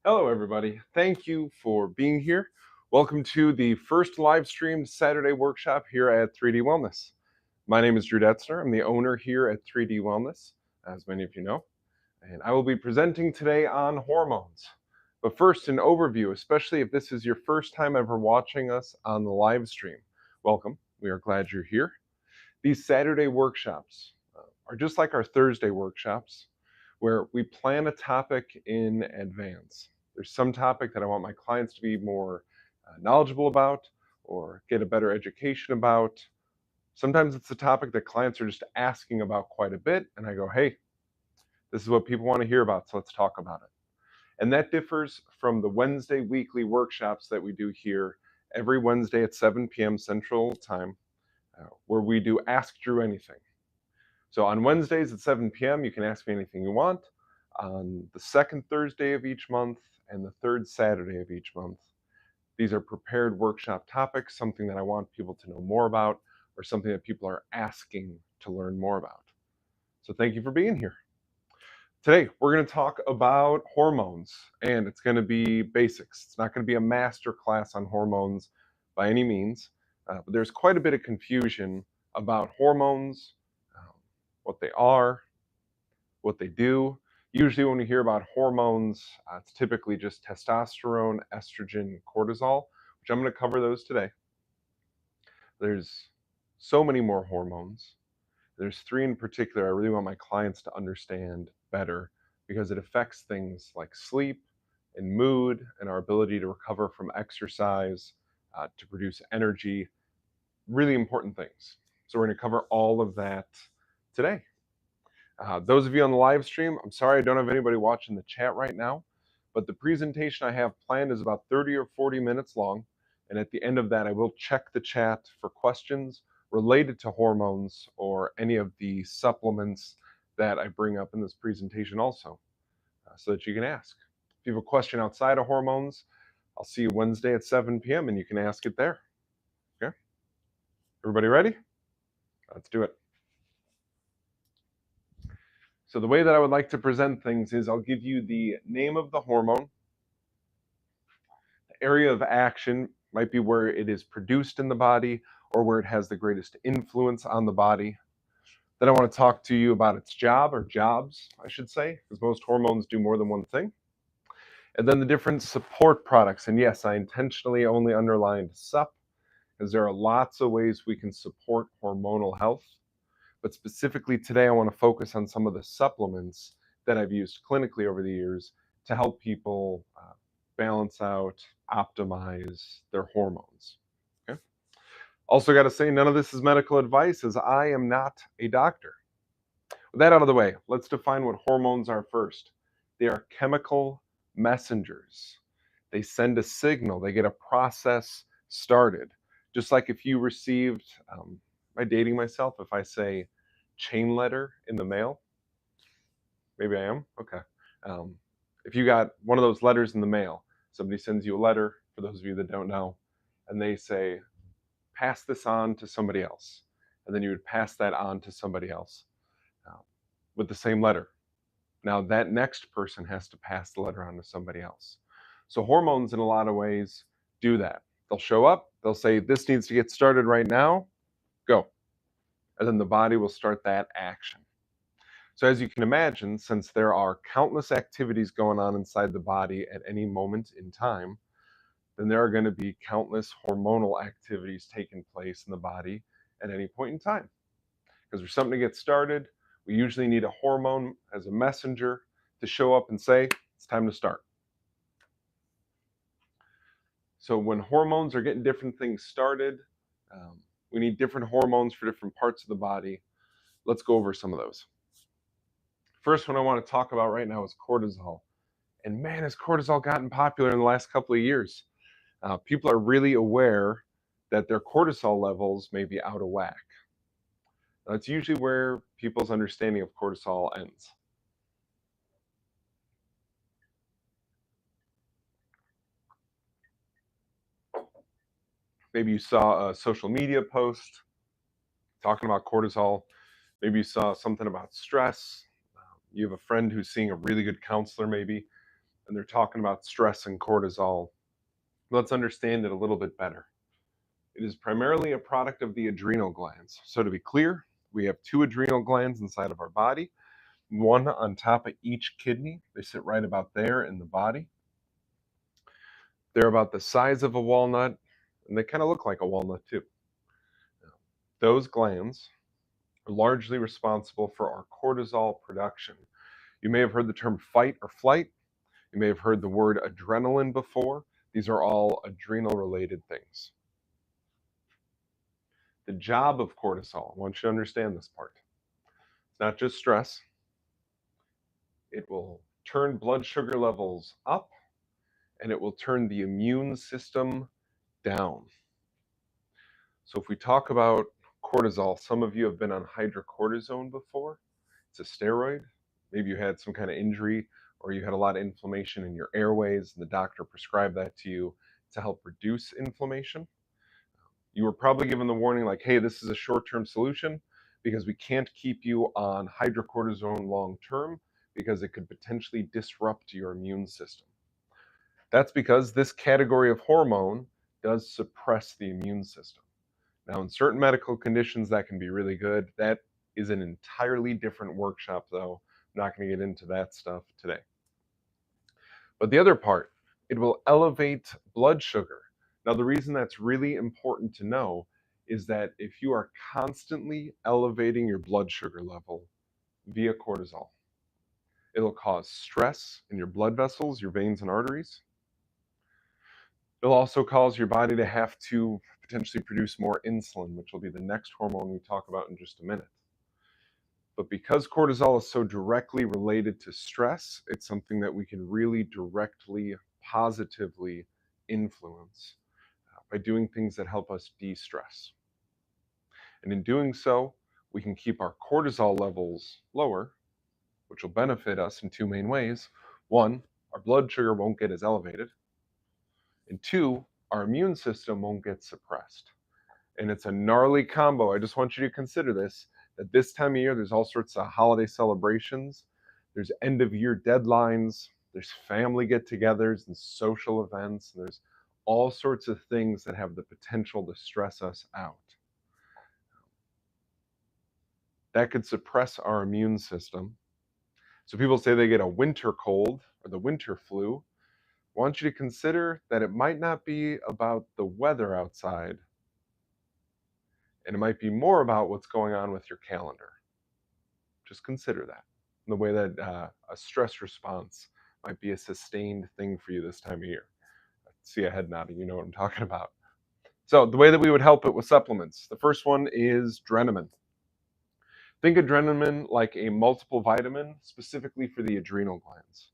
Hello, everybody. Thank you for being here. Welcome to the first live streamed Saturday workshop here at 3D Wellness. My name is Drew Detzner. I'm the owner here at 3D Wellness, as many of you know, and I will be presenting today on hormones. But first, an overview, especially if this is your first time ever watching us on the live stream. Welcome. We are glad you're here. These Saturday workshops are just like our Thursday workshops, where we plan a topic in advance. There's some topic that I want my clients to be more knowledgeable about or get a better education about. Sometimes it's a topic that clients are just asking about quite a bit, and I go, hey, this is what people want to hear about, so let's talk about it. And that differs from the Wednesday weekly workshops that we do here every Wednesday at 7 p.m. Central Time, where we do Ask Drew Anything. So on Wednesdays at 7 p.m., you can ask me anything you want. On the second Thursday of each month and the third Saturday of each month, these are prepared workshop topics, something that I want people to know more about or something that people are asking to learn more about. So thank you for being here. Today, we're going to talk about hormones, and it's going to be basics. It's not going to be a master class on hormones by any means, but there's quite a bit of confusion about hormones, what they are, what they do. Usually when we hear about hormones, it's typically just testosterone, estrogen, cortisol, which I'm going to cover those today. There's so many more hormones. There's three in particular I really want my clients to understand better because it affects things like sleep and mood and our ability to recover from exercise, to produce energy, really important things. So we're going to cover all of that today. Those of you on the live stream, I'm sorry I don't have anybody watching the chat right now, but the presentation I have planned is about 30 or 40 minutes long. And at the end of that, I will check the chat for questions related to hormones or any of the supplements that I bring up in this presentation also, so that you can ask. If you have a question outside of hormones, I'll see you Wednesday at 7 p.m. and you can ask it there. Okay? Everybody ready? Let's do it. So the way that I would like to present things is I'll give you the name of the hormone. The area of action might be where it is produced in the body or where it has the greatest influence on the body. Then I want to talk to you about its job, or jobs, I should say, because most hormones do more than one thing. And then the different support products. And yes, I intentionally only underlined sup, because there are lots of ways we can support hormonal health. But specifically today, I want to focus on some of the supplements that I've used clinically over the years to help people balance out, optimize their hormones. Okay. Also got to say, none of this is medical advice, as I am not a doctor. With that out of the way, let's define what hormones are first. They are chemical messengers. They send a signal, they get a process started. Just like if you received, am I dating myself if I say chain letter in the mail? Maybe I am? Okay. If you got one of those letters in the mail, somebody sends you a letter, for those of you that don't know, and they say, pass this on to somebody else. And then you would pass that on to somebody else with the same letter. Now that next person has to pass the letter on to somebody else. So hormones in a lot of ways do that. They'll show up, they'll say, this needs to get started right now, go. And then the body will start that action. So as you can imagine, since there are countless activities going on inside the body at any moment in time, then there are going to be countless hormonal activities taking place in the body at any point in time. Because for something to get started, we usually need a hormone as a messenger to show up and say, it's time to start. So when hormones are getting different things started, we need different hormones for different parts of the body. Let's go over some of those. First one I want to talk about right now is cortisol. And man, has cortisol gotten popular in the last couple of years. People are really aware that their cortisol levels may be out of whack. That's usually where people's understanding of cortisol ends. Maybe you saw a social media post talking about cortisol. Maybe you saw something about stress. You have a friend who's seeing a really good counselor maybe, and they're talking about stress and cortisol, let's understand it a little bit better. It is primarily a product of the adrenal glands. So, to be clear, we have two adrenal glands inside of our body, one on top of each kidney. They sit right about there in the body. They're about the size of a walnut, and they kind of look like a walnut too. Those glands are largely responsible for our cortisol production. You may have heard the term fight or flight. You may have heard the word adrenaline before. These are all adrenal related things. The job of cortisol, I want you to understand this part. It's not just stress. It will turn blood sugar levels up, and it will turn the immune system down. So if we talk about cortisol, some of you have been on hydrocortisone before. It's a steroid. Maybe you had some kind of injury or you had a lot of inflammation in your airways and the doctor prescribed that to you to help reduce inflammation. You were probably given the warning like, hey, this is a short-term solution because we can't keep you on hydrocortisone long-term because it could potentially disrupt your immune system. That's because this category of hormone does suppress the immune system. Now, in certain medical conditions, that can be really good. That is an entirely different workshop, though. I'm not going to get into that stuff today. But the other part, it will elevate blood sugar. Now, the reason that's really important to know is that if you are constantly elevating your blood sugar level via cortisol, it'll cause stress in your blood vessels, your veins and arteries. It'll also cause your body to have to potentially produce more insulin, which will be the next hormone we talk about in just a minute. But because cortisol is so directly related to stress, it's something that we can really directly, positively influence by doing things that help us de-stress. And in doing so, we can keep our cortisol levels lower, which will benefit us in two main ways. One, our blood sugar won't get as elevated. And two, our immune system won't get suppressed. And it's a gnarly combo. I just want you to consider this, that this time of year, there's all sorts of holiday celebrations. There's end of year deadlines. There's family get-togethers and social events. And there's all sorts of things that have the potential to stress us out. That could suppress our immune system. So people say they get a winter cold or the winter flu. I want you to consider that it might not be about the weather outside, and it might be more about what's going on with your calendar. Just consider that. The way that a stress response might be a sustained thing for you this time of year. I see a head nodding, you know what I'm talking about. So the way that we would help it with supplements. The first one is Drenamine. Think of Drenamine like a multiple vitamin specifically for the adrenal glands.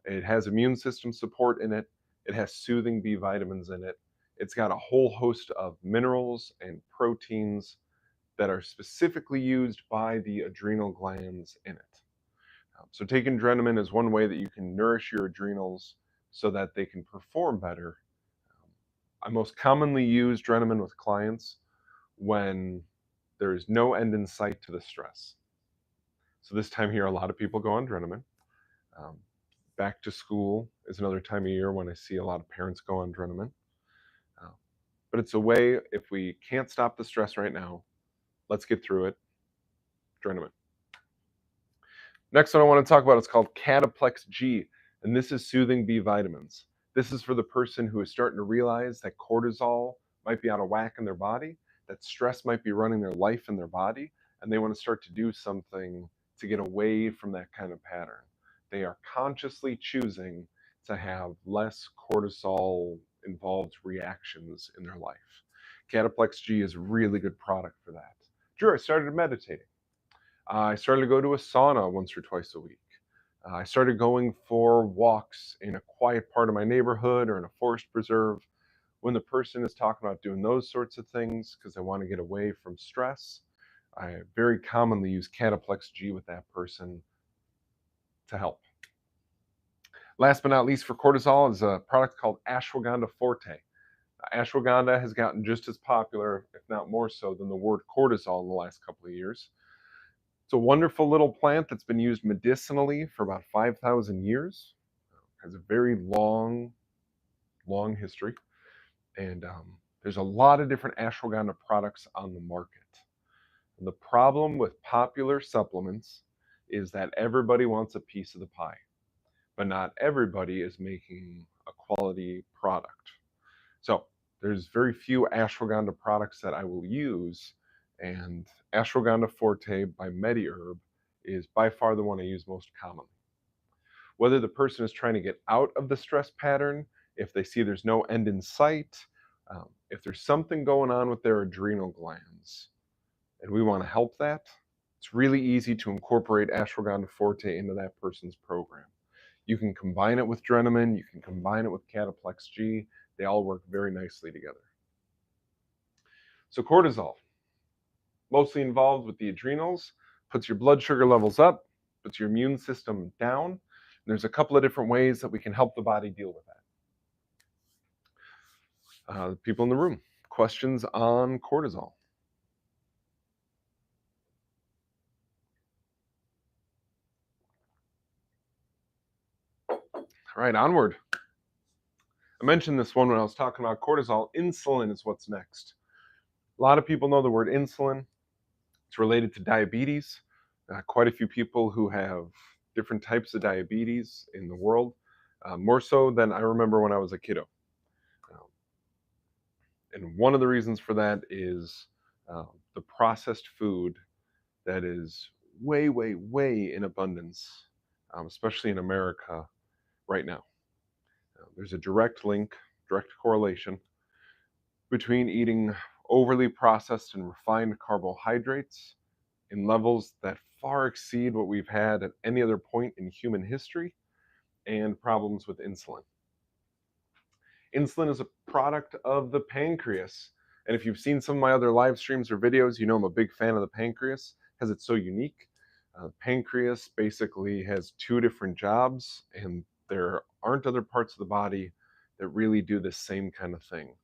It has immune system support in it. It has soothing B vitamins in it. It's got a whole host of minerals and proteins that are specifically used by the adrenal glands in it. So taking Drenamine is one way that you can nourish your adrenals so that they can perform better. I most commonly use Drenamine with clients when there is no end in sight to the stress. So this time of year, a lot of people go on Drenamine. Back to school is another time of year when I see a lot of parents go on Drenamine. But it's a way, if we can't stop the stress right now, let's get through it. Drenamine. Next one I want to talk about is called Cataplex G, and this is soothing B vitamins. This is for the person who is starting to realize that cortisol might be out of whack in their body, that stress might be running their life in their body, and they want to start to do something to get away from that kind of pattern. They are consciously choosing to have less cortisol involved reactions in their life. Cataplex G is a really good product for that. Drew, I started meditating. I started to go to a sauna once or twice a week. I started going for walks in a quiet part of my neighborhood or in a forest preserve. When the person is talking about doing those sorts of things because they want to get away from stress, I very commonly use Cataplex G with that person to help. Last but not least for cortisol is a product called Ashwagandha Forte. Ashwagandha has gotten just as popular, if not more so, than the word cortisol in the last couple of years. It's a wonderful little plant that's been used medicinally for about 5,000 years. has a very long history, and there's a lot of different ashwagandha products on the market. And the problem with popular supplements is that everybody wants a piece of the pie, but not everybody is making a quality product. So there's very few ashwagandha products that I will use, and ashwagandha forte by MediHerb is by far the one I use most commonly. Whether the person is trying to get out of the stress pattern, if they see there's no end in sight, if there's something going on with their adrenal glands, and we want to help that, it's really easy to incorporate ashwagandha forte into that person's program. You can combine it with Drenamine, you can combine it with Cataplex G. They all work very nicely together. So cortisol, mostly involved with the adrenals, puts your blood sugar levels up, puts your immune system down. And there's a couple of different ways that we can help the body deal with that. People in the room, questions on cortisol? All right, onward. I mentioned this one when I was talking about cortisol. Insulin is what's next. A lot of people know the word insulin. It's related to diabetes. Quite a few people who have different types of diabetes in the world, more so than I remember when I was a kiddo. And one of the reasons for that is the processed food that is way, way, way in abundance, especially in America right now. There's a direct link, direct correlation between eating overly processed and refined carbohydrates in levels that far exceed what we've had at any other point in human history, and problems with insulin. Insulin is a product of the pancreas. And if you've seen some of my other live streams or videos, you know I'm a big fan of the pancreas because it's so unique. Pancreas basically has two different jobs, and there aren't other parts of the body that really do the same kind of thing.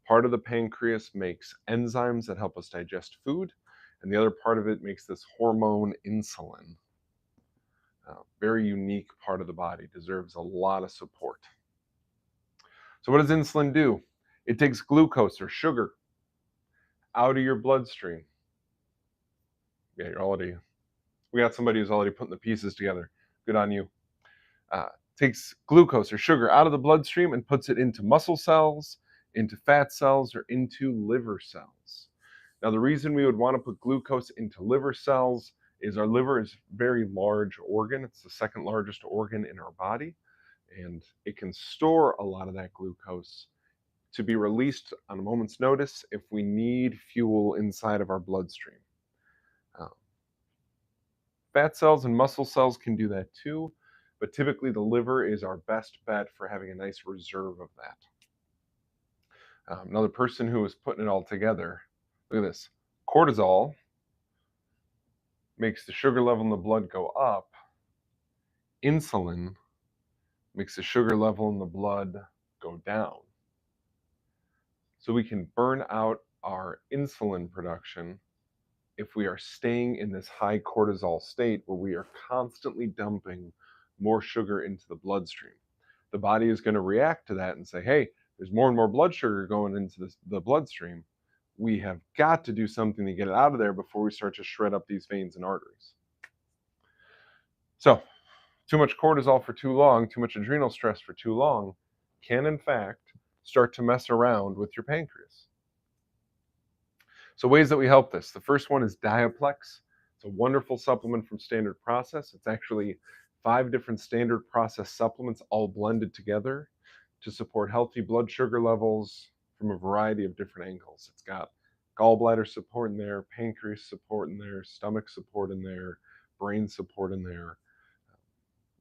Part of the pancreas makes enzymes that help us digest food, and the other part of it makes this hormone insulin. Very unique part of the body, deserves a lot of support. So what does insulin do? It takes glucose or sugar out of your bloodstream. Yeah, we got somebody who's already putting the pieces together. Good on you. Takes glucose or sugar out of the bloodstream and puts it into muscle cells, into fat cells, or into liver cells. Now, the reason we would want to put glucose into liver cells is our liver is a very large organ. It's the second largest organ in our body, and it can store a lot of that glucose to be released on a moment's notice if we need fuel inside of our bloodstream. Fat cells and muscle cells can do that too, but typically the liver is our best bet for having a nice reserve of that. Another person who was putting it all together, look at this. Cortisol makes the sugar level in the blood go up. Insulin makes the sugar level in the blood go down. So we can burn out our insulin production if we are staying in this high cortisol state where we are constantly dumping more sugar into the bloodstream. The body is going to react to that and say, hey, there's more and more blood sugar going into the bloodstream. We have got to do something to get it out of there before we start to shred up these veins and arteries. So, too much cortisol for too long, too much adrenal stress for too long can, in fact, start to mess around with your pancreas. So ways that we help this. The first one is Diaplex. It's a wonderful supplement from Standard Process. It's actually 5 different Standard Process supplements all blended together to support healthy blood sugar levels from a variety of different angles. It's got gallbladder support in there, pancreas support in there, stomach support in there, brain support in there.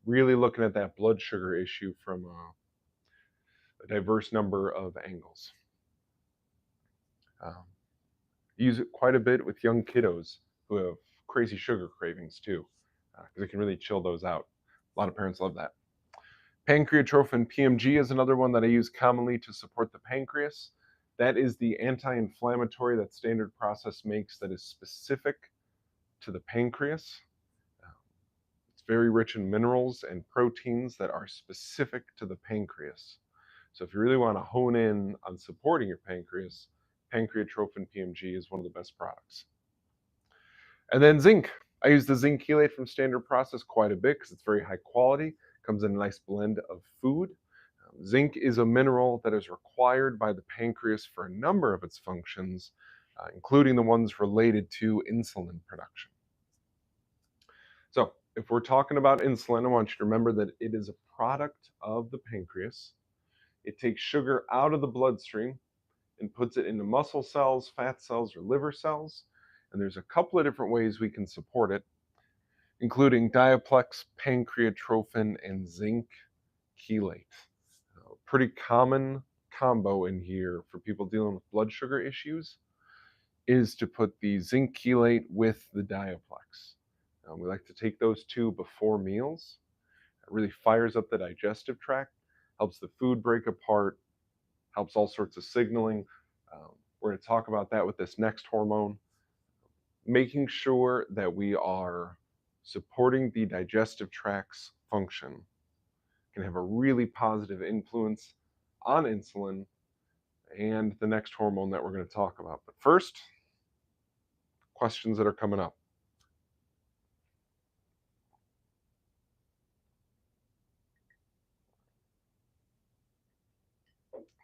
Really looking at that blood sugar issue from a diverse number of angles. Use it quite a bit with young kiddos who have crazy sugar cravings too, because it can really chill those out. A lot of parents love that. Pancreatrophin PMG is another one that I use commonly to support the pancreas. That is the anti-inflammatory that Standard Process makes that is specific to the pancreas. It's It's very rich in minerals and proteins that are specific to the pancreas. So if you really want to hone in on supporting your pancreas, pancreatrophin PMG is one of the best products. And then zinc. I use the zinc chelate from Standard Process quite a bit because it's very high quality, comes in a nice blend of food. Zinc is a mineral that is required by the pancreas for a number of its functions, including the ones related to insulin production. So, if we're talking about insulin, I want you to remember that it is a product of the pancreas. It takes sugar out of the bloodstream and puts it into muscle cells, fat cells, or liver cells. And there's a couple of different ways we can support it, including Diaplex, pancreatrophin, and zinc chelate. Pretty common combo in here for people dealing with blood sugar issues is to put the zinc chelate with the Diaplex. We like to take those two before meals. It really fires up the digestive tract, helps the food break apart, helps all sorts of signaling. We're going to talk about that with this next hormone. Making sure that we are supporting the digestive tract's function can have a really positive influence on insulin and the next hormone that we're going to talk about. But first, questions that are coming up.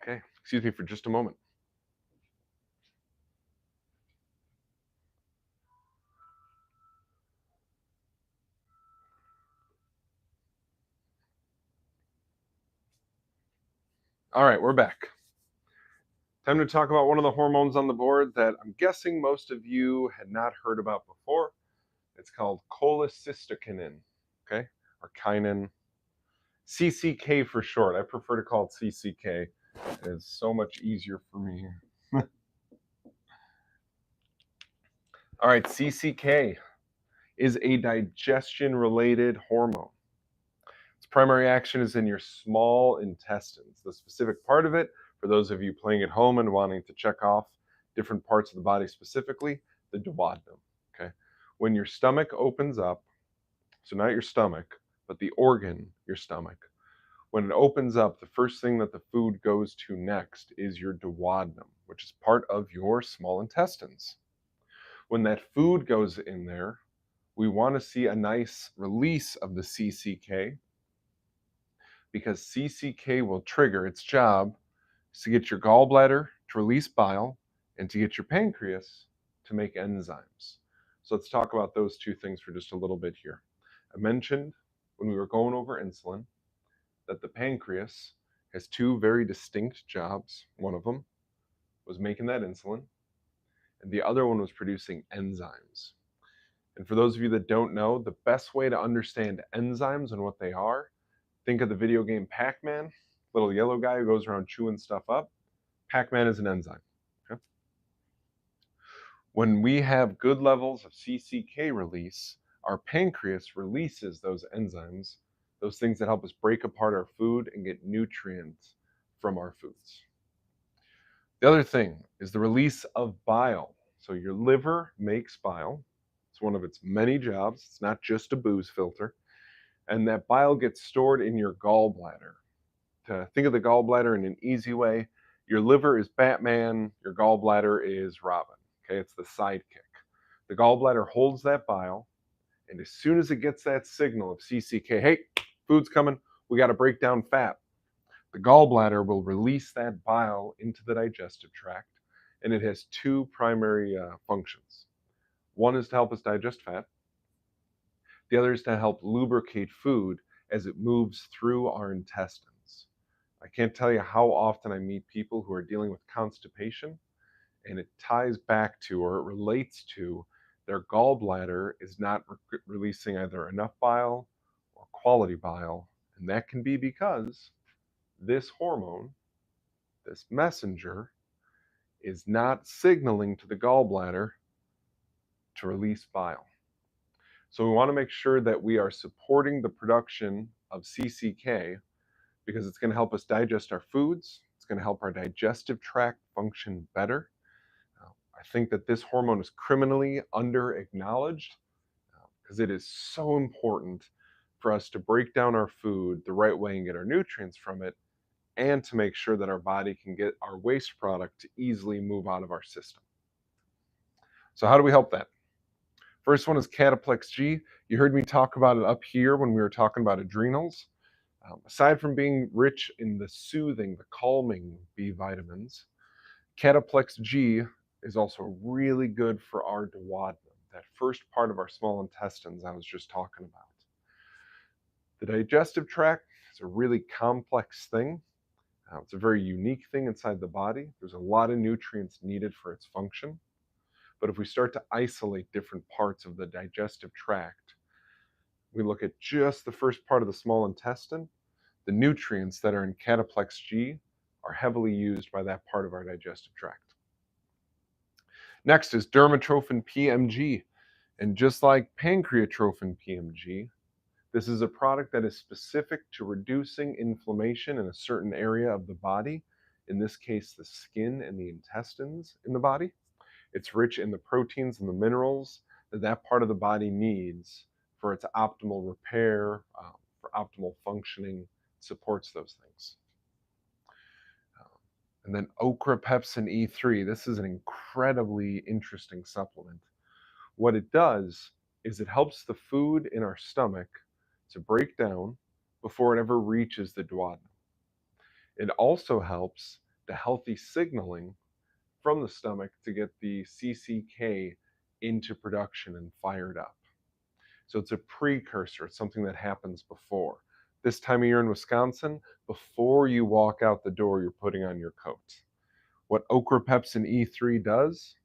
Okay, excuse me for just a moment. All right, we're back. Time to talk about one of the hormones on the board that I'm guessing most of you had not heard about before. It's called cholecystokinin, okay, or kinin. CCK for short. I prefer to call it CCK. It's so much easier for me. All right, CCK is a digestion-related hormone. Its primary action is in your small intestines. The specific part of it, for those of you playing at home and wanting to check off different parts of the body specifically, the duodenum. Okay, when your stomach opens up, so not your stomach, but the organ, your stomach. When it opens up, the first thing that the food goes to next is your duodenum, which is part of your small intestines. When that food goes in there, we want to see a nice release of the CCK because CCK will trigger its job is to get your gallbladder to release bile and to get your pancreas to make enzymes. So let's talk about those two things for just a little bit here. I mentioned when we were going over insulin that the pancreas has two very distinct jobs. One of them was making that insulin, and the other one was producing enzymes. And for those of you that don't know, the best way to understand enzymes and what they are, think of the video game Pac-Man, little yellow guy who goes around chewing stuff up. Pac-Man is an enzyme. Okay? When we have good levels of CCK release, our pancreas releases those enzymes, those things that help us break apart our food and get nutrients from our foods. The other thing is the release of bile. So your liver makes bile. It's one of its many jobs. It's not just a booze filter. And that bile gets stored in your gallbladder. To think of the gallbladder in an easy way, your liver is Batman, your gallbladder is Robin. Okay, it's the sidekick. The gallbladder holds that bile, and as soon as it gets that signal of CCK, hey, food's coming, we got to break down fat, the gallbladder will release that bile into the digestive tract, and it has two primary functions. One is to help us digest fat. The other is to help lubricate food as it moves through our intestines. I can't tell you how often I meet people who are dealing with constipation, and it ties back to or it relates to their gallbladder is not releasing either enough bile or quality bile. And that can be because this hormone, this messenger, is not signaling to the gallbladder to release bile. So we want to make sure that we are supporting the production of CCK because it's going to help us digest our foods. It's going to help our digestive tract function better. I think that this hormone is criminally under acknowledged because it is so important for us to break down our food the right way and get our nutrients from it, and to make sure that our body can get our waste product to easily move out of our system. So how do we help that? First one is Cataplex G. You heard me talk about it up here when we were talking about adrenals. Aside from being rich in the soothing, the calming B vitamins, Cataplex G is also really good for our duodenum, that first part of our small intestines I was just talking about. The digestive tract is a really complex thing. It's a very unique thing inside the body. There's a lot of nutrients needed for its function. But if we start to isolate different parts of the digestive tract, we look at just the first part of the small intestine, the nutrients that are in Cataplex G are heavily used by that part of our digestive tract. Next is Dermatrophin PMG. And just like Pancreatrophin PMG, this is a product that is specific to reducing inflammation in a certain area of the body, in this case, the skin and the intestines in the body. It's rich in the proteins and the minerals that that part of the body needs for its optimal repair, for optimal functioning, supports those things. And then Ochrapepsin E3. This is an incredibly interesting supplement. What it does is it helps the food in our stomach to break down before it ever reaches the duodenum. It also helps the healthy signaling from the stomach to get the CCK into production and fired up. So it's a precursor. It's something that happens before. This time of year in Wisconsin, before you walk out the door, you're putting on your coat. What Ochrapepsin E3 does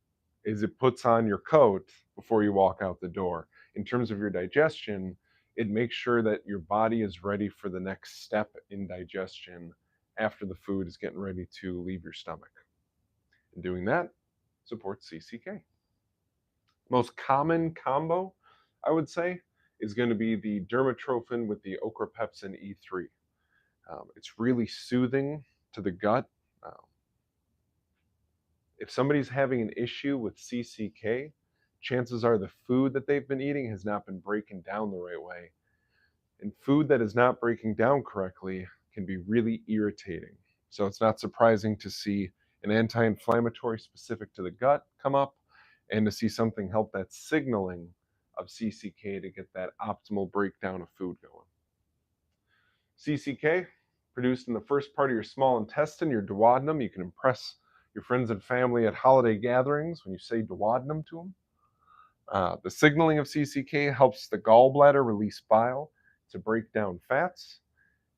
is it puts on your coat before you walk out the door. In terms of your digestion, it makes sure that your body is ready for the next step in digestion after the food is getting ready to leave your stomach. And doing that supports CCK. Most common combo, I would say, is going to be the dermatrophin with the Ochrapepsin E3. It's really soothing to the gut. If somebody's having an issue with CCK, chances are the food that they've been eating has not been breaking down the right way. And food that is not breaking down correctly can be really irritating. So it's not surprising to see an anti-inflammatory specific to the gut come up, and to see something help that signaling of CCK to get that optimal breakdown of food going. CCK, produced in the first part of your small intestine, your duodenum. You can impress your friends and family at holiday gatherings when you say duodenum to them. The signaling of CCK helps the gallbladder release bile to break down fats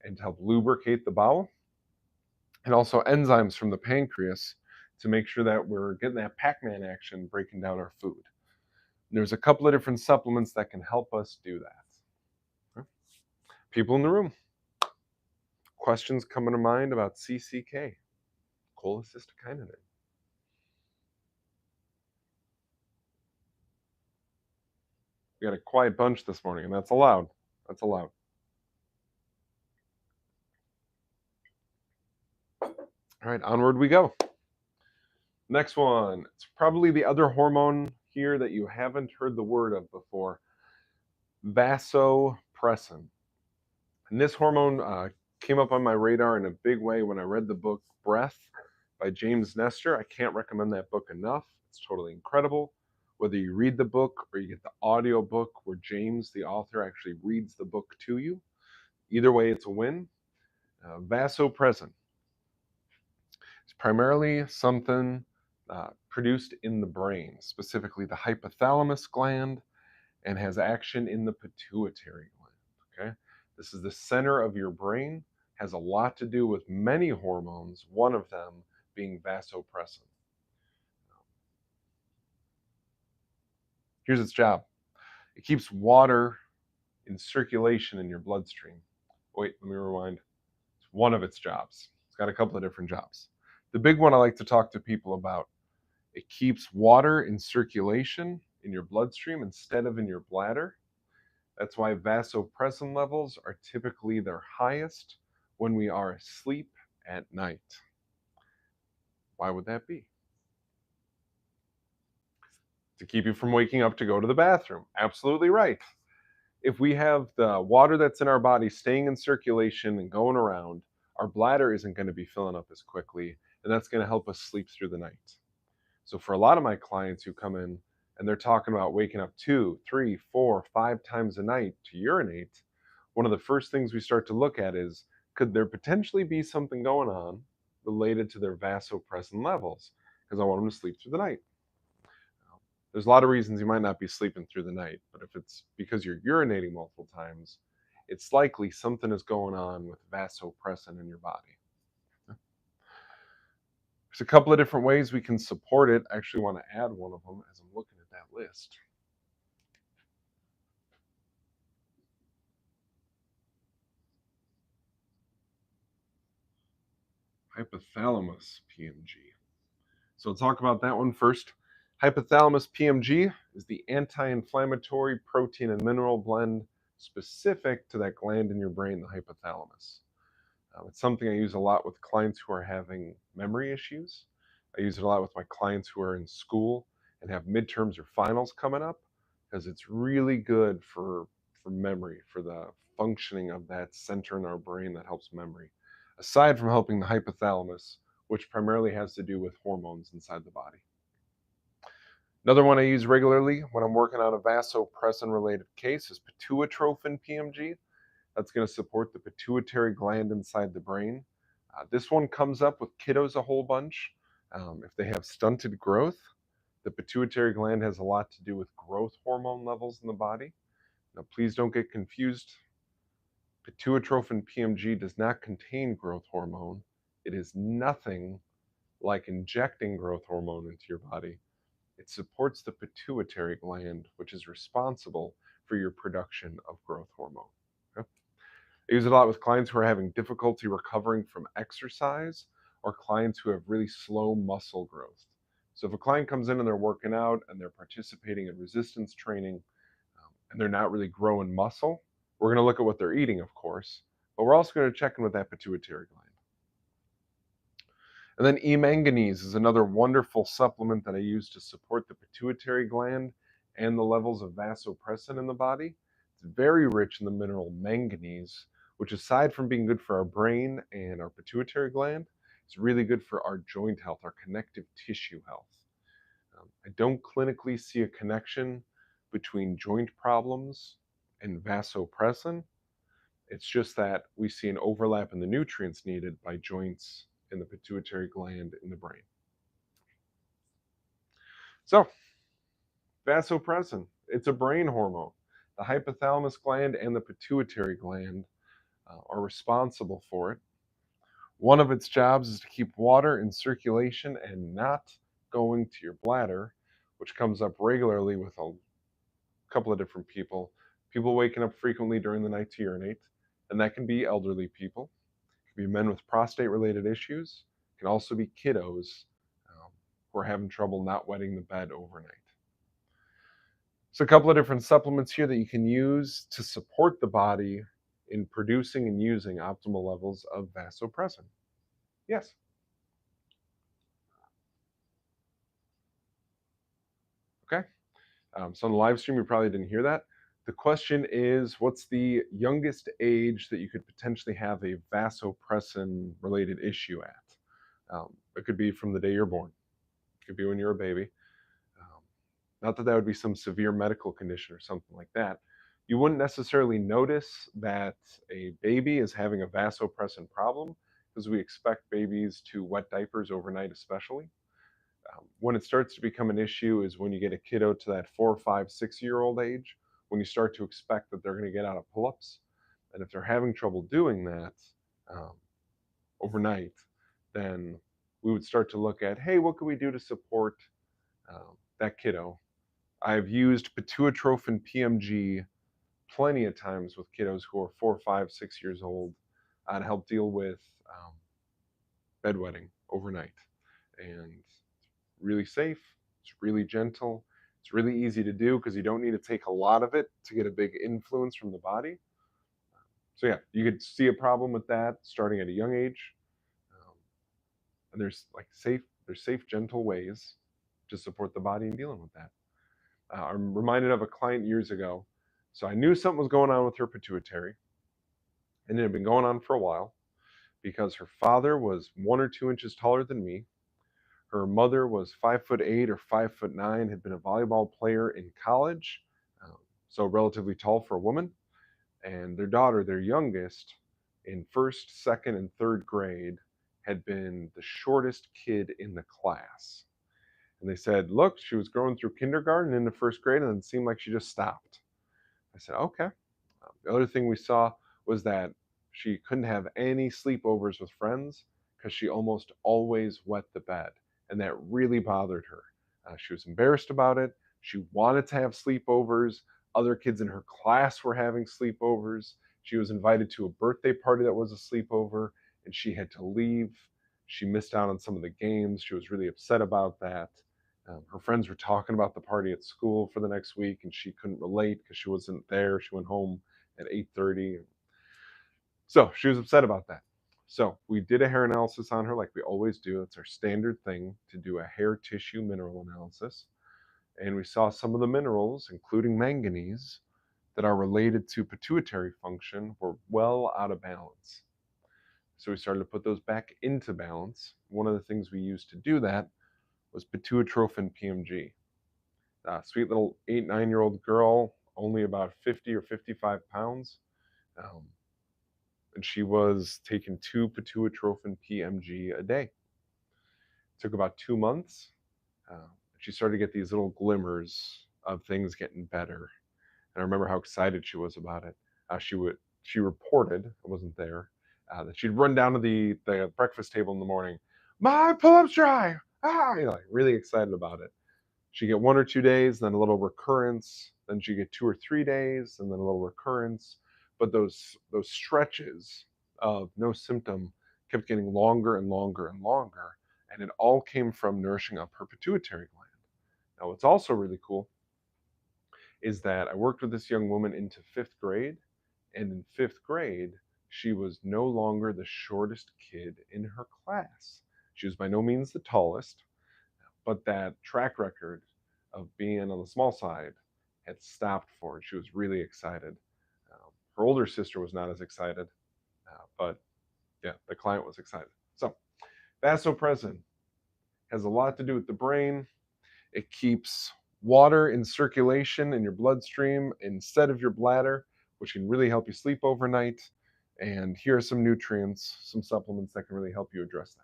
and to help lubricate the bowel, and also enzymes from the pancreas to make sure that we're getting that Pac-Man action breaking down our food. There's a couple of different supplements that can help us do that. People in the room, questions coming to mind about CCK, cholecystokinin? We got a quiet bunch this morning, and that's allowed. That's allowed. All right, onward we go. Next one. It's probably the other hormone here that you haven't heard the word of before, vasopressin. And this hormone came up on my radar in a big way when I read the book Breath by James Nestor. I can't recommend that book enough. It's totally incredible. Whether you read the book or you get the audio book where James, the author, actually reads the book to you, either way, it's a win. Vasopressin. It's primarily something produced in the brain, specifically the hypothalamus gland, and has action in the pituitary gland. Okay, this is the center of your brain, has a lot to do with many hormones, one of them being vasopressin. Here's its job. It keeps water in circulation in your bloodstream. Wait, let me rewind. It's one of its jobs. It's got a couple of different jobs. The big one I like to talk to people about, it keeps water in circulation in your bloodstream instead of in your bladder. That's why vasopressin levels are typically their highest when we are asleep at night. Why would that be? To keep you from waking up to go to the bathroom. Absolutely right. If we have the water that's in our body staying in circulation and going around, our bladder isn't going to be filling up as quickly, and that's going to help us sleep through the night. So for a lot of my clients who come in and they're talking about waking up 2, 3, 4, 5 times a night to urinate, one of the first things we start to look at is, could there potentially be something going on related to their vasopressin levels? Because I want them to sleep through the night. There's a lot of reasons you might not be sleeping through the night, but if it's because you're urinating multiple times, it's likely something is going on with vasopressin in your body. There's a couple of different ways we can support it. I actually want to add one of them as I'm looking at that list. Hypothalamus PMG. So we'll talk about that one first. Hypothalamus PMG is the anti-inflammatory protein and mineral blend specific to that gland in your brain, the hypothalamus. It's something I use a lot with clients who are having memory issues. I use it a lot with my clients who are in school and have midterms or finals coming up because it's really good for memory, for the functioning of that center in our brain that helps memory. Aside from helping the hypothalamus, which primarily has to do with hormones inside the body. Another one I use regularly when I'm working on a vasopressin related case is pituitrophin PMG. That's going to support the pituitary gland inside the brain. This one comes up with kiddos a whole bunch. If they have stunted growth, the pituitary gland has a lot to do with growth hormone levels in the body. Now, please don't get confused. Pituitrophin PMG does not contain growth hormone. It is nothing like injecting growth hormone into your body. It supports the pituitary gland, which is responsible for your production of growth hormone. Okay? I use it a lot with clients who are having difficulty recovering from exercise or clients who have really slow muscle growth. So if a client comes in and they're working out and they're participating in resistance training and they're not really growing muscle, we're going to look at what they're eating, of course, but we're also going to check in with that pituitary gland. And then E-manganese is another wonderful supplement that I use to support the pituitary gland and the levels of vasopressin in the body. It's very rich in the mineral manganese, which aside from being good for our brain and our pituitary gland, it's really good for our joint health, our connective tissue health. I don't clinically see a connection between joint problems and vasopressin. It's just that we see an overlap in the nutrients needed by joints in the pituitary gland in the brain. So, vasopressin, it's a brain hormone. The hypothalamus gland and the pituitary gland are responsible for it. One of its jobs is to keep water in circulation and not going to your bladder, which comes up regularly with a couple of different people. People waking up frequently during the night to urinate, and that can be elderly people. It can be men with prostate-related issues. It can also be kiddos who are having trouble not wetting the bed overnight. So a couple of different supplements here that you can use to support the body in producing and using optimal levels of vasopressin. Yes. Okay. So on the live stream, you probably didn't hear that. The question is, what's the youngest age that you could potentially have a vasopressin related issue at? It could be from the day you're born. It could be when you're a baby. Not that that would be some severe medical condition or something like that. You wouldn't necessarily notice that a baby is having a vasopressin problem because we expect babies to wet diapers overnight, especially. When it starts to become an issue is when you get a kiddo to that 4, 5, 6-year-old age, when you start to expect that they're going to get out of pull-ups. And if they're having trouble doing that um, overnight, then we would start to look at, hey, what can we do to support that kiddo? I've used pituitrophin PMG plenty of times with kiddos who are 4, 5, 6 years old to help deal with bedwetting overnight. And really safe, it's really gentle, it's really easy to do because you don't need to take a lot of it to get a big influence from the body. So yeah, you could see a problem with that starting at a young age. And there's safe, gentle ways to support the body in dealing with that. I'm reminded of a client years ago. So I knew something was going on with her pituitary, and it had been going on for a while because her father was 1 or 2 inches taller than me. Her mother was 5'8" or 5'9", had been a volleyball player in college, um, so relatively tall for a woman. And their daughter, their youngest, in first, second, and third grade, had been the shortest kid in the class. And they said, look, she was growing through kindergarten into first grade, and then it seemed like she just stopped. I said, okay. The other thing we saw was that she couldn't have any sleepovers with friends because she almost always wet the bed. And that really bothered her. She was embarrassed about it. She wanted to have sleepovers. Other kids in her class were having sleepovers. She was invited to a birthday party that was a sleepover, and she had to leave. She missed out on some of the games. She was really upset about that. Her friends were talking about the party at school for the next week, and she couldn't relate because she wasn't there. She went home at 8:30. So she was upset about that. So we did a hair analysis on her like we always do. It's our standard thing to do a hair tissue mineral analysis. And we saw some of the minerals, including manganese, that are related to pituitary function were well out of balance. So we started to put those back into balance. One of the things we used to do that was pituitrophin PMG. Sweet little 8, 9-year-old girl, only about 50 or 55 pounds. Um, and she was taking 2 pituitrophin PMG a day. It took about 2 months. She started to get these little glimmers of things getting better. And I remember how excited she was about it. She reported, I wasn't there, that she'd run down to the breakfast table in the morning. My pull-up's dry. Like really excited about it. She get 1 or 2 days, then a little recurrence, then she get 2 or 3 days, and then a little recurrence. But those stretches of no symptom kept getting longer and longer and longer, and it all came from nourishing up her pituitary gland. Now, what's also really cool is that I worked with this young woman into fifth grade, and in fifth grade, she was no longer the shortest kid in her class. She was by no means the tallest, but that track record of being on the small side had stopped for her. She was really excited. Her older sister was not as excited, but yeah, the client was excited. So, vasopressin has a lot to do with the brain. It keeps water in circulation in your bloodstream instead of your bladder, which can really help you sleep overnight. And here are some nutrients, some supplements that can really help you address that.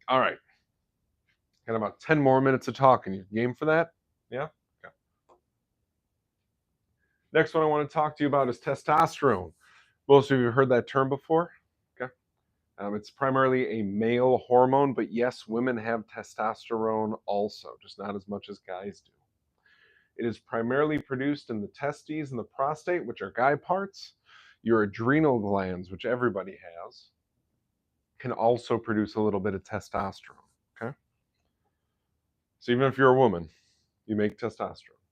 All right. Got about 10 more minutes of talking. You game for that? Yeah? Okay. Next one I want to talk to you about is testosterone. Most of you have heard that term before. Okay. It's primarily a male hormone, but yes, women have testosterone also, just not as much as guys do. It is primarily produced in the testes and the prostate, which are guy parts. Your adrenal glands, which everybody has, can also produce a little bit of testosterone. Okay. So even if you're a woman, you make testosterone.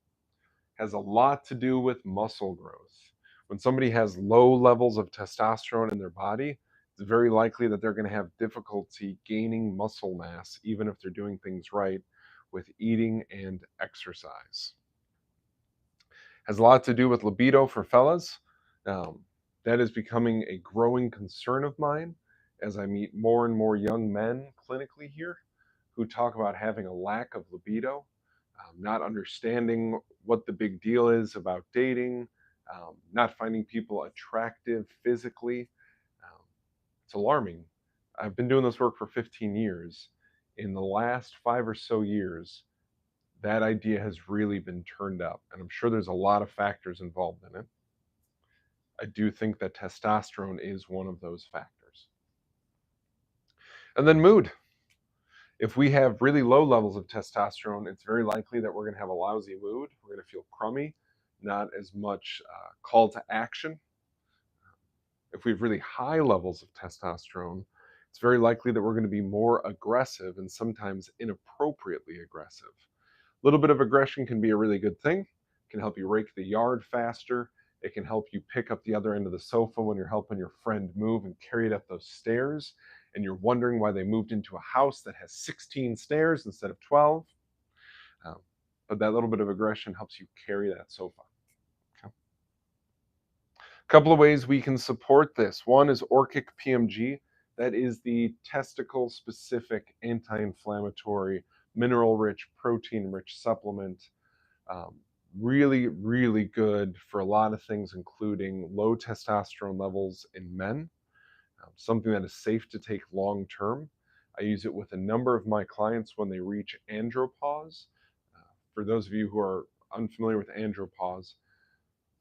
Has a lot to do with muscle growth. When somebody has low levels of testosterone in their body, it's very likely that they're going to have difficulty gaining muscle mass, even if they're doing things right with eating and exercise. Has a lot to do with libido for fellas. Um, that is becoming a growing concern of mine as I meet more and more young men clinically here who talk about having a lack of libido, not understanding what the big deal is about dating, not finding people attractive physically. Um, it's alarming. I've been doing this work for 15 years. In the last 5 or so years, that idea has really been turned up. And I'm sure there's a lot of factors involved in it. I do think that testosterone is one of those factors. And then mood. If we have really low levels of testosterone, it's very likely that we're going to have a lousy mood. We're going to feel crummy, not as much call to action. If we have really high levels of testosterone, it's very likely that we're going to be more aggressive and sometimes inappropriately aggressive. A little bit of aggression can be a really good thing. It can help you rake the yard faster. It can help you pick up the other end of the sofa when you're helping your friend move and carry it up those stairs. and you're wondering why they moved into a house that has 16 stairs instead of 12. Um, but that little bit of aggression helps you carry that sofa. Okay. A couple of ways we can support this. One is Orchic PMG. That is the testicle specific anti inflammatory, mineral rich, protein rich supplement. Um, really, really good for a lot of things, including low testosterone levels in men, something that is safe to take long term. I use it with a number of my clients when they reach andropause. For those of you who are unfamiliar with andropause,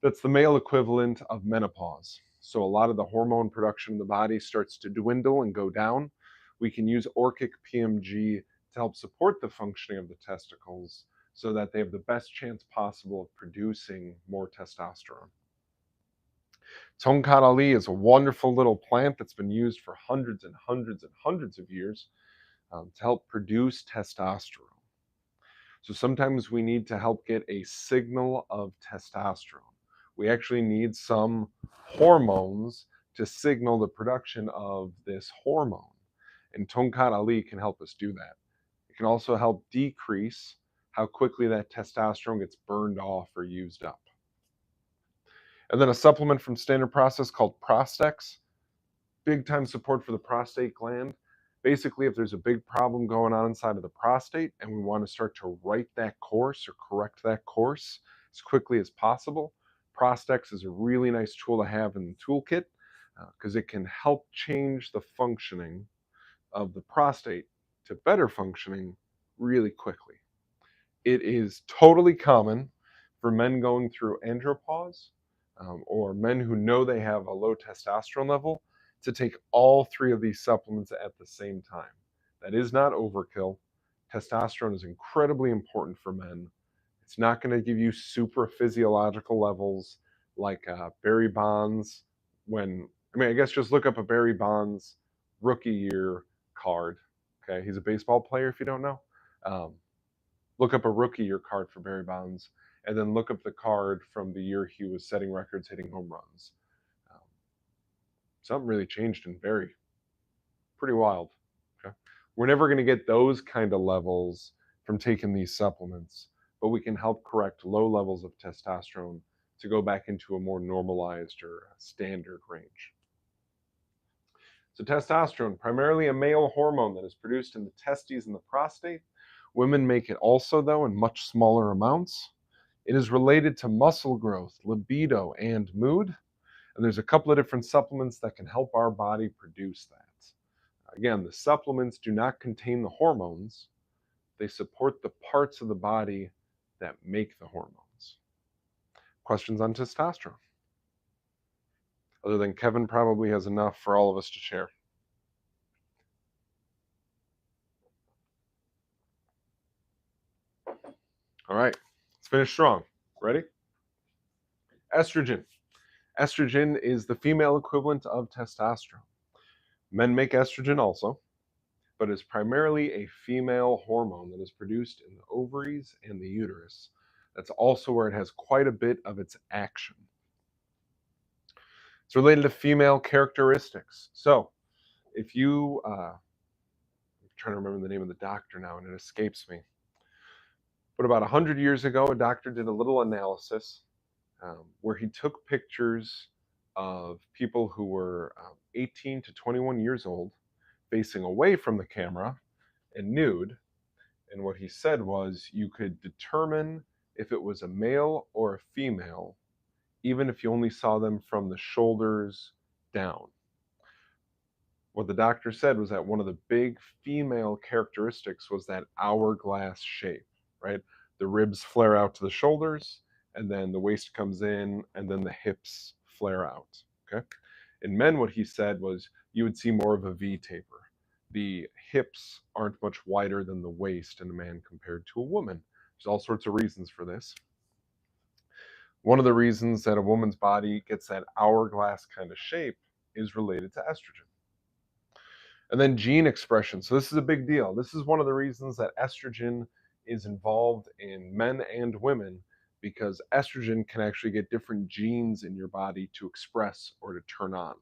that's the male equivalent of menopause. So a lot of the hormone production in the body starts to dwindle and go down. We can use Orchic PMG to help support the functioning of the testicles so that they have the best chance possible of producing more testosterone. Tongkat Ali is a wonderful little plant that's been used for hundreds and hundreds and hundreds of years to help produce testosterone. So sometimes we need to help get a signal of testosterone. We actually need some hormones to signal the production of this hormone. And Tongkat Ali can help us do that. It can also help decrease how quickly that testosterone gets burned off or used up. And then a supplement from Standard Process called Prostex, big time support for the prostate gland. Basically, if there's a big problem going on inside of the prostate and we want to start to right that course or correct that course as quickly as possible, Prostex is a really nice tool to have in the toolkit because it can help change the functioning of the prostate to better functioning really quickly. It is totally common for men going through andropause or men who know they have a low testosterone level to take all three of these supplements at the same time. That is not overkill. Testosterone is incredibly important for men. It's not going to give you super physiological levels like Barry Bonds. I guess just look up a Barry Bonds rookie year card. Okay, he's a baseball player if you don't know. Look up a rookie year card for Barry Bonds, and then look up the card from the year he was setting records, hitting home runs. Um, Something really changed in Barry. Pretty wild. Okay, we're never going to get those kind of levels from taking these supplements, but we can help correct low levels of testosterone to go back into a more normalized or standard range. So testosterone, primarily a male hormone that is produced in the testes and the prostate. Women make it also, though, in much smaller amounts. It is related to muscle growth, libido, and mood. And there's a couple of different supplements that can help our body produce that. Again, the supplements do not contain the hormones. They support the parts of the body that make the hormones. Questions on testosterone? Other than Kevin probably has enough for all of us to share. All right, let's finish strong. Ready? Estrogen. Estrogen is the female equivalent of testosterone. Men make estrogen also, but it's primarily a female hormone that is produced in the ovaries and the uterus. That's also where it has quite a bit of its action. It's related to female characteristics. So, if you, I'm trying to remember the name of the doctor now and it escapes me, but about 100 years ago, a doctor did a little analysis where he took pictures of people who were 18 to 21 years old, facing away from the camera and nude. And what he said was you could determine if it was a male or a female, even if you only saw them from the shoulders down. What the doctor said was that one of the big female characteristics was that hourglass shape, right? The ribs flare out to the shoulders, and then the waist comes in, and then the hips flare out. Okay. In men, what he said was you would see more of a V taper. The hips aren't much wider than the waist in a man compared to a woman. There's all sorts of reasons for this. One of the reasons that a woman's body gets that hourglass kind of shape is related to estrogen. And then gene expression. So this is a big deal. This is one of the reasons that estrogen is involved in men and women, because estrogen can actually get different genes in your body to express or to turn on.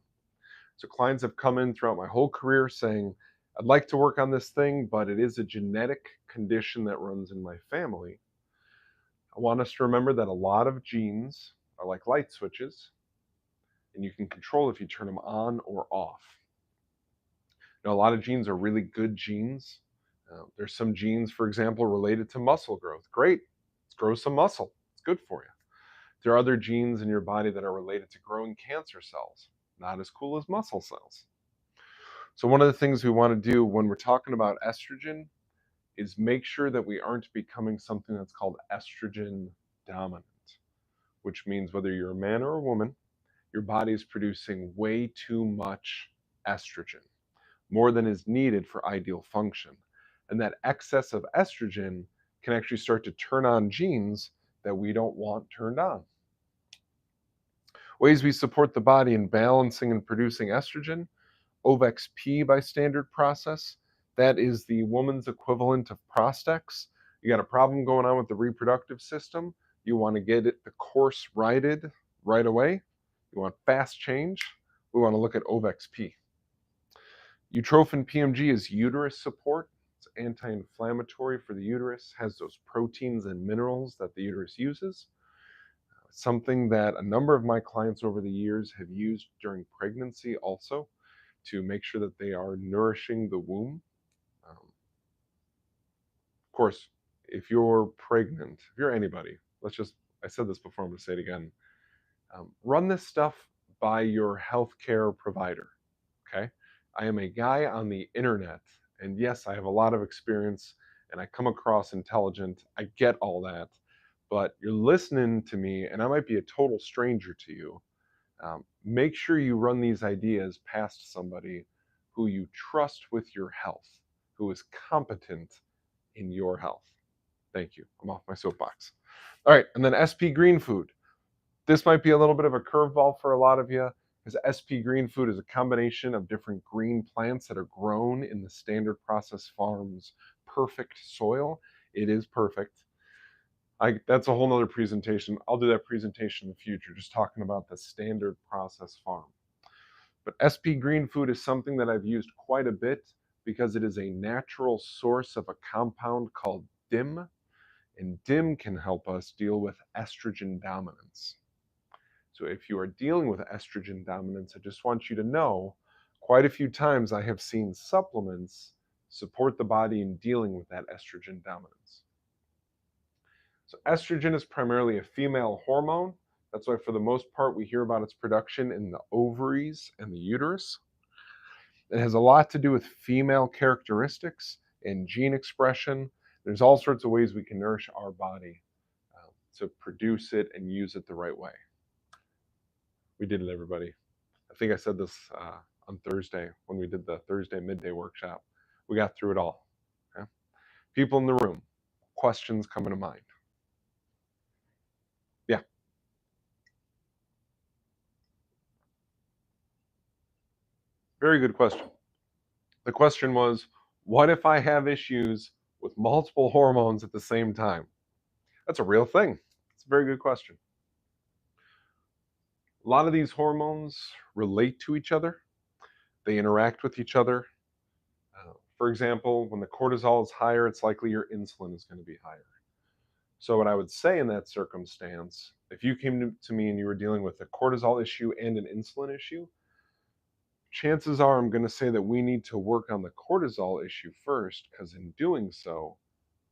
So clients have come in throughout my whole career saying, I'd like to work on this thing, but it is a genetic condition that runs in my family. I want us to remember that a lot of genes are like light switches, and you can control if you turn them on or off. Now, a lot of genes are really good genes. There's some genes, for example, related to muscle growth. Great, let's grow some muscle. It's good for you. There are other genes in your body that are related to growing cancer cells. Not as cool as muscle cells. So one of the things we want to do when we're talking about estrogen is make sure that we aren't becoming something that's called estrogen dominant, which means whether you're a man or a woman, your body is producing way too much estrogen, more than is needed for ideal function. And that excess of estrogen can actually start to turn on genes that we don't want turned on. Ways we support the body in balancing and producing estrogen: OVXP by standard process. That is the woman's equivalent of Prostex. You got a problem going on with the reproductive system. You want to get it the course righted right away. You want fast change. We want to look at OVXP. Utrophin PMG is uterus support. It's anti-inflammatory for the uterus, has those proteins and minerals that the uterus uses. Something that a number of my clients over the years have used during pregnancy also, to make sure that they are nourishing the womb. Of course, if you're pregnant, if you're anybody, I said this before, I'm going to say it again. Run this stuff by your healthcare provider, okay? I am a guy on the internet, and yes, I have a lot of experience, and I come across intelligent. I get all that, but you're listening to me, and I might be a total stranger to you. Make sure you run these ideas past somebody who you trust with your health, who is competent in your health. Thank you. I'm off my soapbox. All right, and then SP Green Food. This might be a little bit of a curveball for a lot of you, because SP Green Food is a combination of different green plants that are grown in the Standard Process Farms perfect soil. It is perfect. That's a whole nother presentation. I'll do that presentation in the future, just talking about the Standard Process Farm. But SP Green Food is something that I've used quite a bit because it is a natural source of a compound called DIM, and DIM can help us deal with estrogen dominance. So if you are dealing with estrogen dominance, I just want you to know, quite a few times I have seen supplements support the body in dealing with that estrogen dominance. So estrogen is primarily a female hormone. That's why for the most part we hear about its production in the ovaries and the uterus. It has a lot to do with female characteristics and gene expression. There's all sorts of ways we can nourish our body to produce it and use it the right way. We did it, everybody. I think I said this on Thursday when we did the Thursday midday workshop. We got through it all. Okay? People in the room, questions coming to mind? Yeah. Very good question. The question was, what if I have issues with multiple hormones at the same time? That's a real thing. It's a very good question. A lot of these hormones relate to each other. They interact with each other. For example, when the cortisol is higher, it's likely your insulin is going to be higher. So what I would say in that circumstance, if you came to me and you were dealing with a cortisol issue and an insulin issue, chances are I'm going to say that we need to work on the cortisol issue first, because in doing so,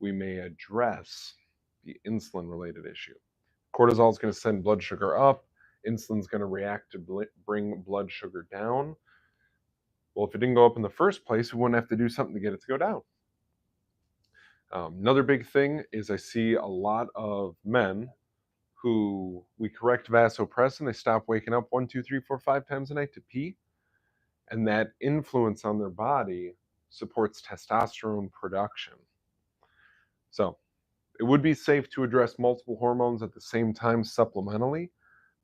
we may address the insulin related issue. Cortisol is going to send blood sugar up. Insulin is going to react to bring blood sugar down. Well, if it didn't go up in the first place, we wouldn't have to do something to get it to go down. Another big thing is I see a lot of men who we correct vasopressin, they stop waking up 1, 2, 3, 4, 5 times a night to pee. And that influence on their body supports testosterone production. So it would be safe to address multiple hormones at the same time supplementally,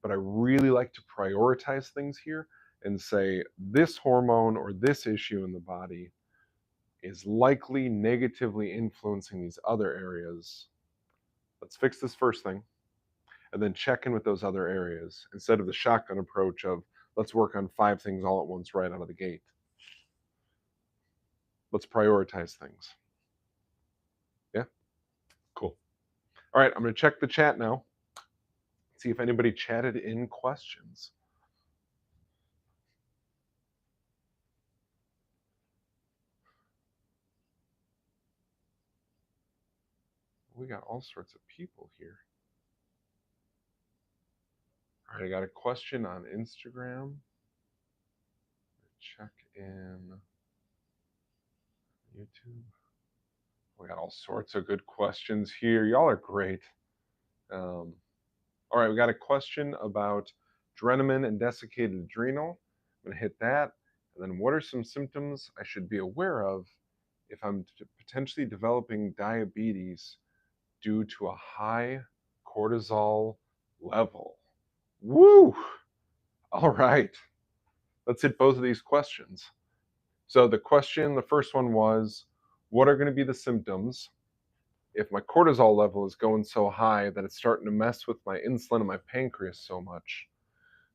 but I really like to prioritize things here and say this hormone or this issue in the body is likely negatively influencing these other areas. Let's fix this first thing and then check in with those other areas instead of the shotgun approach of Let's work on 5 things all at once right out of the gate. Let's prioritize things. Yeah? Cool. All right, I'm going to check the chat now. See if anybody chatted in questions. We got all sorts of people here. All right, I got a question on Instagram. Check in YouTube. We got all sorts of good questions here. Y'all are great. All right, we got a question about Drenamine and desiccated adrenal. I'm going to hit that. And then what are some symptoms I should be aware of if I'm potentially developing diabetes due to a high cortisol level? Woo! All right. Let's hit both of these questions. So the first one was, what are going to be the symptoms if my cortisol level is going so high that it's starting to mess with my insulin and my pancreas so much?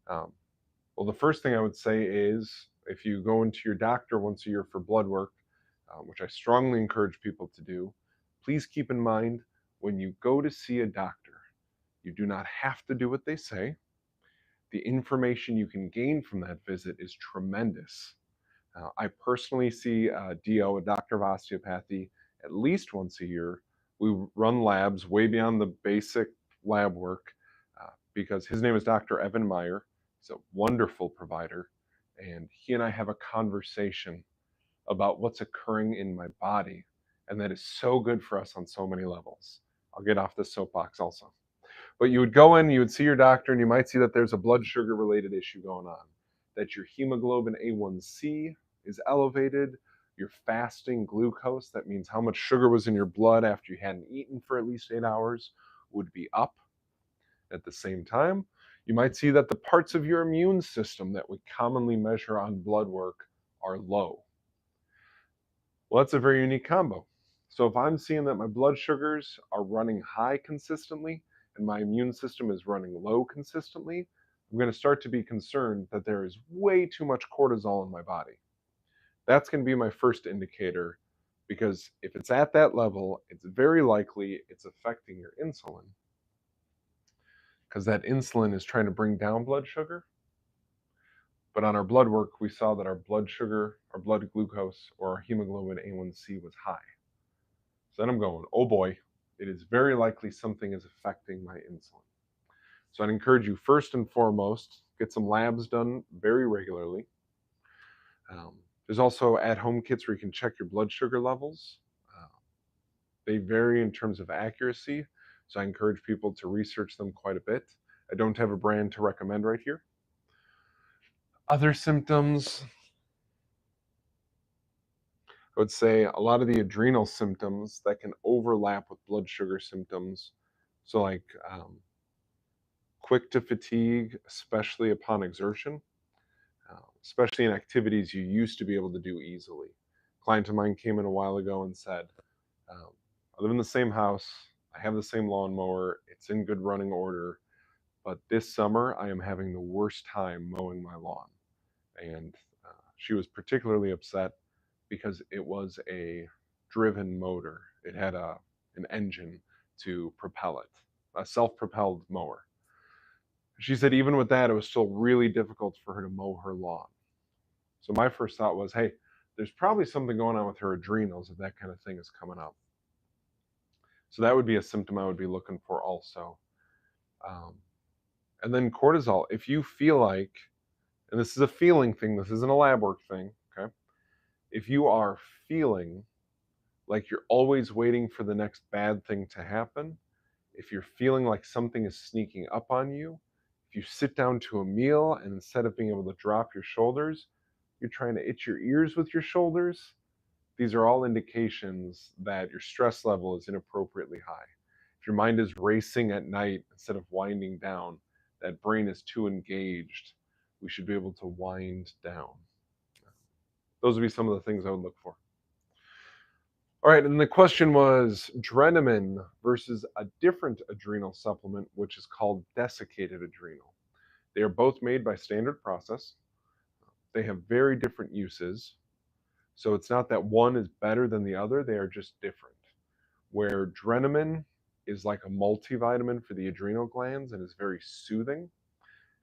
Well, the first thing I would say is if you go into your doctor once a year for blood work, which I strongly encourage people to do, please keep in mind when you go to see a doctor, you do not have to do what they say. The information you can gain from that visit is tremendous. I personally see DO, a doctor of osteopathy, at least once a year. We run labs way beyond the basic lab work because his name is Dr. Evan Meyer. He's a wonderful provider, and he and I have a conversation about what's occurring in my body, and that is so good for us on so many levels. I'll get off this soapbox also. But you would go in, you would see your doctor, and you might see that there's a blood sugar related issue going on, that your hemoglobin A1C is elevated, your fasting glucose, that means how much sugar was in your blood after you hadn't eaten for at least 8 hours, would be up. At the same time, you might see that the parts of your immune system that we commonly measure on blood work are low. Well, that's a very unique combo. So if I'm seeing that my blood sugars are running high consistently and my immune system is running low consistently, I'm going to start to be concerned that there is way too much cortisol in my body. That's going to be my first indicator, because if it's at that level, it's very likely it's affecting your insulin, because that insulin is trying to bring down blood sugar. But on our blood work, we saw that our blood sugar, our blood glucose, or our hemoglobin A1C was high. So then I'm going, oh boy, it is very likely something is affecting my insulin. So I'd encourage you, first and foremost, get some labs done very regularly. There's also at-home kits where you can check your blood sugar levels. They vary in terms of accuracy, so I encourage people to research them quite a bit. I don't have a brand to recommend right here. Other symptoms, I would say a lot of the adrenal symptoms that can overlap with blood sugar symptoms. So like quick to fatigue, especially upon exertion, especially in activities you used to be able to do easily. A client of mine came in a while ago and said, I live in the same house, I have the same lawnmower, it's in good running order, but this summer I am having the worst time mowing my lawn. And she was particularly upset because it was a driven motor. It had an engine to propel it, a self-propelled mower. She said even with that, it was still really difficult for her to mow her lawn. So my first thought was, hey, there's probably something going on with her adrenals if that kind of thing is coming up. So that would be a symptom I would be looking for also. And then cortisol. If you feel like, and this is a feeling thing, this isn't a lab work thing, okay? If you are feeling like you're always waiting for the next bad thing to happen, if you're feeling like something is sneaking up on you, if you sit down to a meal and instead of being able to drop your shoulders, you're trying to itch your ears with your shoulders, these are all indications that your stress level is inappropriately high. If your mind is racing at night instead of winding down, that brain is too engaged. We should be able to wind down. Those would be some of the things I would look for. All right, and the question was Drenamine versus a different adrenal supplement, which is called desiccated adrenal. They are both made by standard process. They have very different uses. So it's not that one is better than the other, they are just different. Where Drenamine is like a multivitamin for the adrenal glands and is very soothing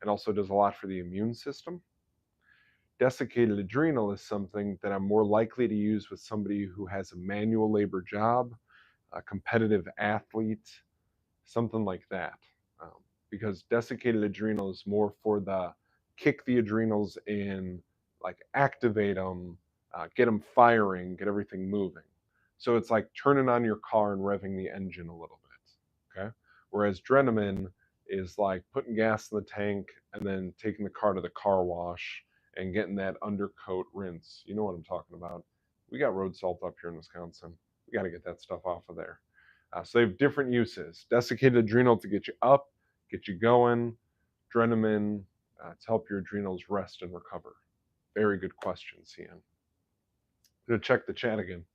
and also does a lot for the immune system. Desiccated adrenal is something that I'm more likely to use with somebody who has a manual labor job, a competitive athlete, something like that. Because desiccated adrenal is more for the kick the adrenals in, like activate them, get them firing, get everything moving. So it's like turning on your car and revving the engine a little bit. Okay. Whereas Drenamine is like putting gas in the tank and then taking the car to the car wash and getting that undercoat rinse. You know what I'm talking about. We got road salt up here in Wisconsin. We got to get that stuff off of there. So they have different uses. Desiccated adrenal to get you up, get you going. Drenamine to help your adrenals rest and recover. Very good question, CN. I'm going to check the chat again.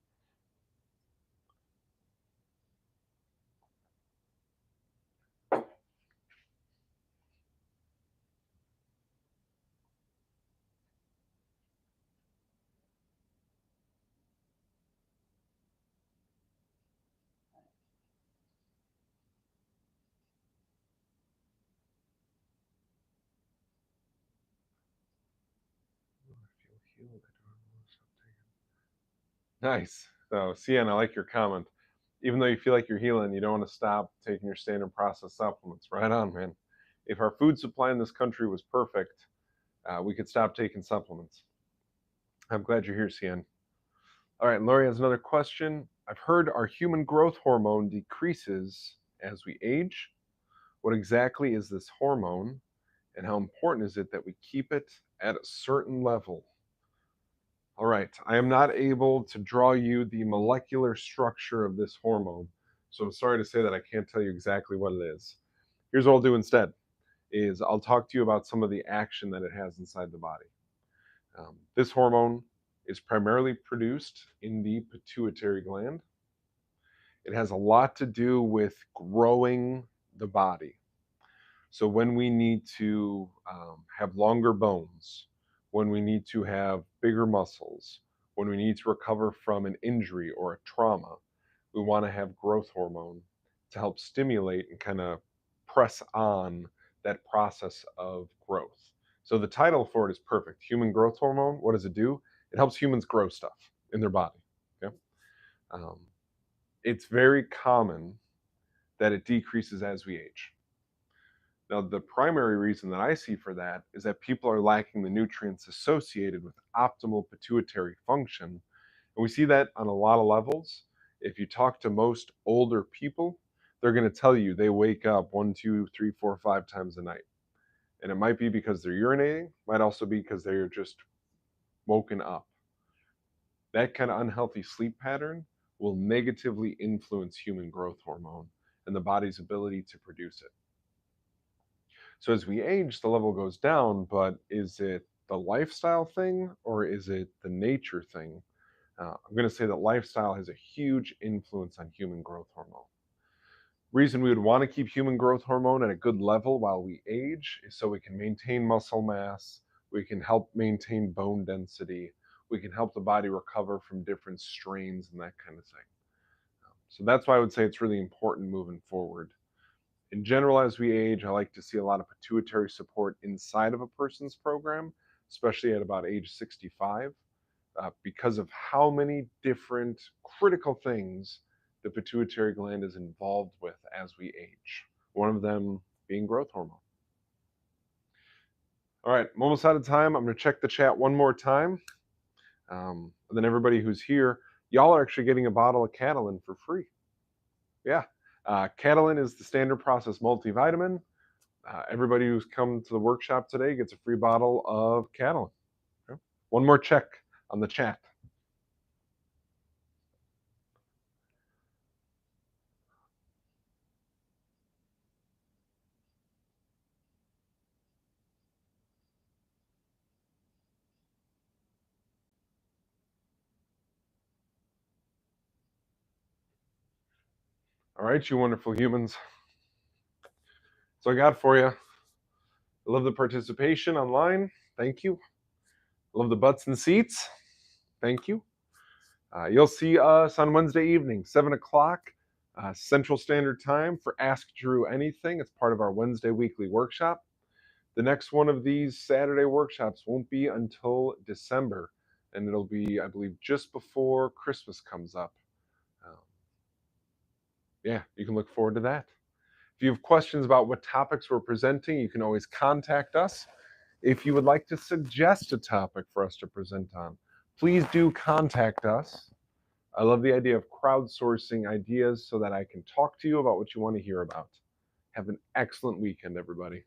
Nice. So, CN, I like your comment. Even though you feel like you're healing, you don't want to stop taking your standard process supplements. Right on, man. If our food supply in this country was perfect, we could stop taking supplements. I'm glad you're here, CN. All right, Lori has another question. I've heard our human growth hormone decreases as we age. What exactly is this hormone, and how important is it that we keep it at a certain level? All right, I am not able to draw you the molecular structure of this hormone, so I'm sorry to say that I can't tell you exactly what it is. Here's what I'll do instead, is I'll talk to you about some of the action that it has inside the body. This hormone is primarily produced in the pituitary gland. It has a lot to do with growing the body. So when we need to have longer bones, when we need to have bigger muscles, when we need to recover from an injury or a trauma, we want to have growth hormone to help stimulate and kind of press on that process of growth. So the title for it is perfect. Human growth hormone. What does it do? It helps humans grow stuff in their body. Okay? Um, it's very common that it decreases as we age. Now, the primary reason that I see for that is that people are lacking the nutrients associated with optimal pituitary function. And we see that on a lot of levels. If you talk to most older people, they're going to tell you they wake up 1, 2, 3, 4, 5 times a night. And it might be because they're urinating, might also be because they're just woken up. That kind of unhealthy sleep pattern will negatively influence human growth hormone and the body's ability to produce it. So as we age, the level goes down, but is it the lifestyle thing or is it the nature thing? I'm going to say that lifestyle has a huge influence on human growth hormone. Reason we would want to keep human growth hormone at a good level while we age is so we can maintain muscle mass, we can help maintain bone density, we can help the body recover from different strains and that kind of thing. So that's why I would say it's really important moving forward. In general, as we age, I like to see a lot of pituitary support inside of a person's program, especially at about age 65, because of how many different critical things the pituitary gland is involved with as we age. One of them being growth hormone. All right, I'm almost out of time. I'm going to check the chat one more time. And then everybody who's here, y'all are actually getting a bottle of Catalin for free. Yeah. Catalin is the standard process multivitamin. Everybody who's come to the workshop today gets a free bottle of Catalin. Okay. One more check on the chat. All right, you wonderful humans. So I got for you a I love the participation online. Thank you. I love the butts and seats. Thank you. You'll see us on Wednesday evening, 7 o'clock Central Standard Time for Ask Drew Anything. It's part of our Wednesday weekly workshop. The next one of these Saturday workshops won't be until December, and it'll be, I believe, just before Christmas comes up. Um, yeah, you can look forward to that. If you have questions about what topics we're presenting, you can always contact us. If you would like to suggest a topic for us to present on, please do contact us. I love the idea of crowdsourcing ideas so that I can talk to you about what you want to hear about. Have an excellent weekend, everybody.